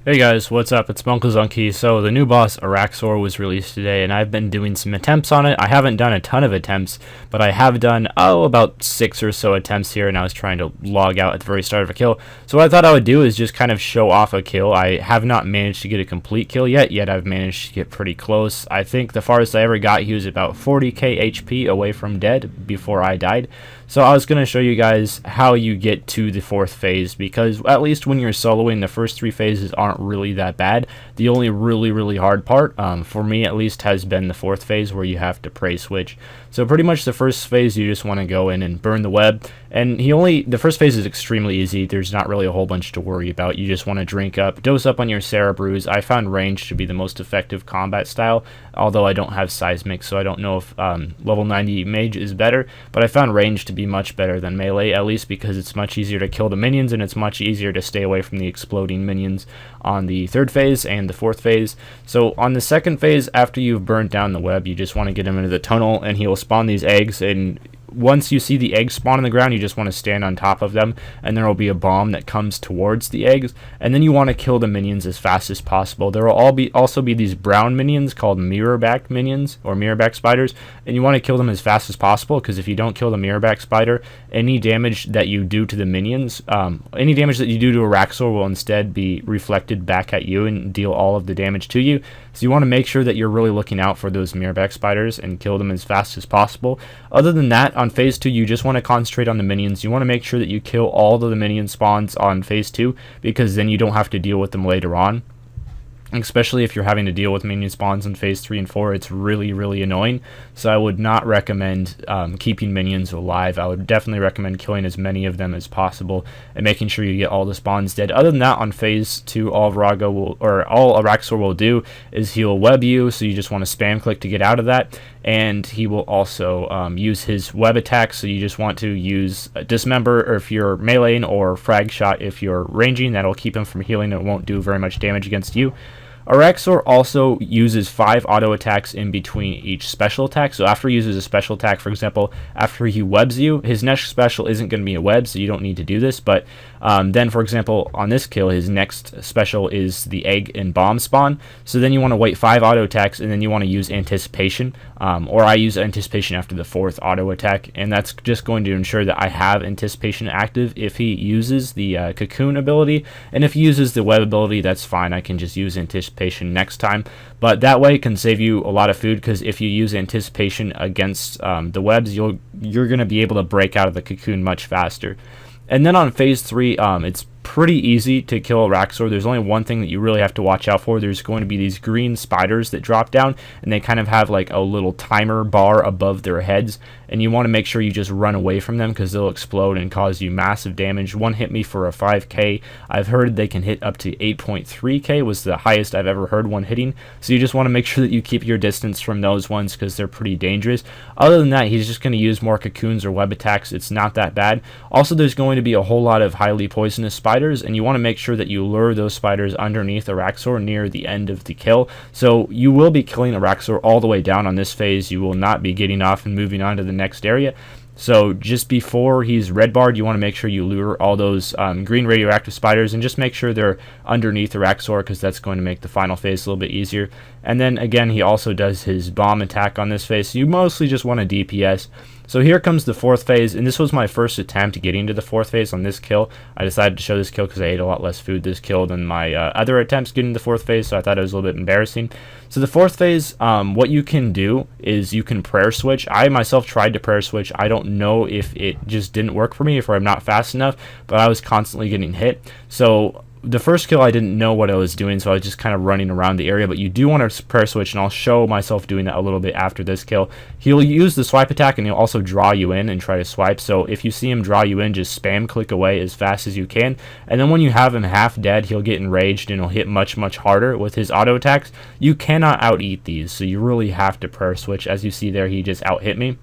Hey guys, what's up? It's munclesonkey. So the new boss Araxxor was released today, and I've been doing some attempts on it. I haven't done a ton of attempts, but I have done about 6 or so attempts here, and I was trying to log out at the very start of a kill. So what I thought I would do is just kind of show off a kill. I have not managed to get a complete kill yet I've managed to get pretty close. I think the farthest I ever got, he was about 40k HP away from dead before I died. So I was going to show you guys how you get to the 4th phase, because at least when you're soloing, the first 3 phases aren't really that bad. The only really hard part, for me at least, has been the 4th phase where you have to prey switch. So pretty much the first phase you just want to go in and burn the web, and the first phase is extremely easy. There's not really a whole bunch to worry about. You just want to dose up on your Sarah Brews. I found range to be the most effective combat style, although I don't have seismic, so I don't know if level 90 mage is better, but I found range to be much better than melee, at least because it's much easier to kill the minions and it's much easier to stay away from the exploding minions on the 3rd phase and the 4th phase. So on the 2nd phase, after you've burnt down the web, you just want to get him into the tunnel and he will spawn these eggs, and once you see the eggs spawn on the ground, you just want to stand on top of them, and there will be a bomb that comes towards the eggs, and then you want to kill the minions as fast as possible. There will also be these brown minions called mirrorback minions, or mirrorback spiders, and you want to kill them as fast as possible, because if you don't kill the mirrorback spider, any damage that you do to the minions, any damage that you do to Araxxor will instead be reflected back at you and deal all of the damage to you. So you want to make sure that you're really looking out for those mirrorback spiders and kill them as fast as possible. Other than that, on phase 2, you just want to concentrate on the minions. You want to make sure that you kill all of the minion spawns on phase 2, because then you don't have to deal with them later on. Especially if you're having to deal with minion spawns in phase 3 and 4, it's really annoying. So I would not recommend keeping minions alive. I would definitely recommend killing as many of them as possible and making sure you get all the spawns dead. Other than that, on phase 2, all Araxxor will do is he'll web you, so you just want to spam click to get out of that. And he will also use his web attack, so you just want to use dismember if you're meleeing, or frag shot if you're ranging. That'll keep him from healing. It won't do very much damage against you. Araxxor also uses 5 auto attacks in between each special attack. So after he uses a special attack, for example, after he webs you, his next special isn't going to be a web, so you don't need to do this. But then, for example, on this kill, his next special is the egg and bomb spawn. So then you want to wait 5 auto attacks, and then you want to use anticipation. Or I use anticipation after the 4th auto attack, and that's just going to ensure that I have anticipation active if he uses the cocoon ability. And if he uses the web ability, that's fine. I can just use anticipation next time, but that way it can save you a lot of food, because if you use anticipation against the webs, you're going to be able to break out of the cocoon much faster. And then on phase 3, it's pretty easy to kill Araxxor. There's only one thing that you really have to watch out for. There's going to be these green spiders that drop down, and they kind of have like a little timer bar above their heads, and you want to make sure you just run away from them, because they'll explode and cause you massive damage. One hit me for a 5k. I've heard they can hit up to 8.3k was the highest I've ever heard one hitting. So you just want to make sure that you keep your distance from those ones, because they're pretty dangerous. Other than that, he's just going to use more cocoons or web attacks. It's not that bad. Also, there's going to be a whole lot of highly poisonous spiders, and you want to make sure that you lure those spiders underneath Araxxor near the end of the kill. So you will be killing Araxxor all the way down on this phase. You will not be getting off and moving on to the next area. So just before he's red barred, you want to make sure you lure all those green radioactive spiders, and just make sure they're underneath Araxxor, because that's going to make the final phase a little bit easier. And then again, he also does his bomb attack on this phase, so you mostly just want to DPS. So here comes the 4th phase, and this was my first attempt getting to the 4th phase on this kill. I decided to show this kill because I ate a lot less food this kill than my other attempts getting to the 4th phase, so I thought it was a little bit embarrassing. So the 4th phase, what you can do is you can prayer switch. I myself tried to prayer switch. I don't know if it just didn't work for me, if I'm not fast enough, but I was constantly getting hit. So the first kill, I didn't know what I was doing, so I was just kind of running around the area. But you do want to prayer switch, and I'll show myself doing that a little bit after this kill. He'll use the swipe attack, and he'll also draw you in and try to swipe. So if you see him draw you in, just spam click away as fast as you can. And then when you have him half dead, he'll get enraged, and he'll hit much harder with his auto attacks. You cannot out eat these, so you really have to prayer switch. As you see there, he just out hit me.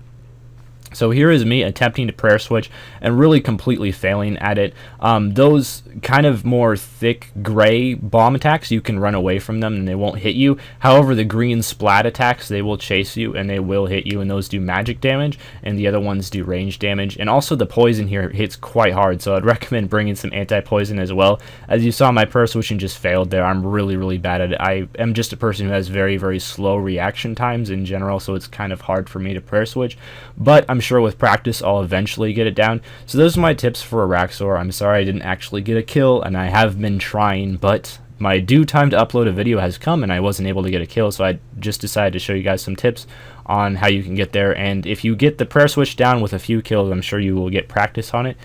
So here is me attempting to prayer switch and really completely failing at it. Those kind of more thick gray bomb attacks, you can run away from them and they won't hit you. However, the green splat attacks, they will chase you and they will hit you, and those do magic damage, and the other ones do range damage. And also the poison here hits quite hard, so I'd recommend bringing some anti-poison as well. As you saw, my prayer switching just failed there. I'm really bad at it. I am just a person who has very slow reaction times in general, so it's kind of hard for me to prayer switch, but I'm sure with practice I'll eventually get it down. So those are my tips for Araxxor. I'm sorry I didn't actually get a kill, and I have been trying, but my due time to upload a video has come and I wasn't able to get a kill, so I just decided to show you guys some tips on how you can get there. And if you get the prayer switch down with a few kills, I'm sure you will get practice on it.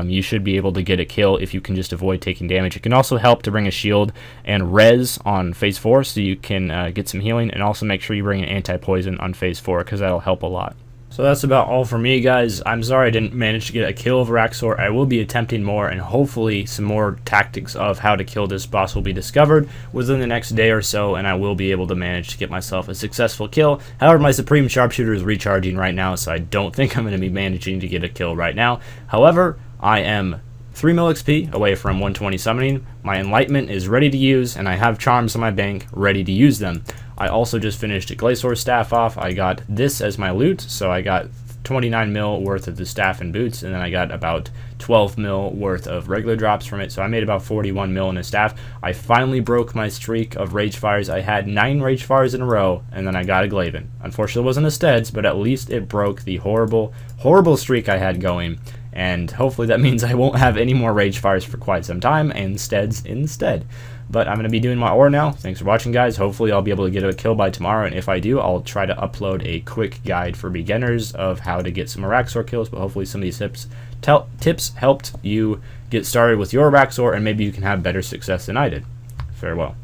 You should be able to get a kill if you can just avoid taking damage. It can also help to bring a shield and res on phase 4 so you can get some healing, and also make sure you bring an anti-poison on phase 4 because that'll help a lot. So that's about all for me, guys. I'm sorry I didn't manage to get a kill of Araxxor. I will be attempting more, and hopefully some more tactics of how to kill this boss will be discovered within the next day or so, and I will be able to manage to get myself a successful kill. However, my Supreme Sharpshooter is recharging right now, so I don't think I'm going to be managing to get a kill right now. However, I am 3 mil XP away from 120 summoning. My Enlightenment is ready to use, and I have charms in my bank ready to use them. I also just finished a Glacior staff off. I got this as my loot, so I got 29 mil worth of the staff and boots, and then I got about 12 mil worth of regular drops from it, so I made about 41 mil in a staff. I finally broke my streak of Rage Fires. I had 9 Rage Fires in a row, and then I got a Glaven. Unfortunately, it wasn't a Steads, but at least it broke the horrible streak I had going, and hopefully that means I won't have any more Rage Fires for quite some time, and Steads instead. But I'm going to be doing my ore now. Thanks for watching, guys. Hopefully I'll be able to get a kill by tomorrow, and if I do, I'll try to upload a quick guide for beginners of how to get some Araxxor kills, but hopefully some of these tips helped you get started with your Araxxor, and maybe you can have better success than I did. Farewell.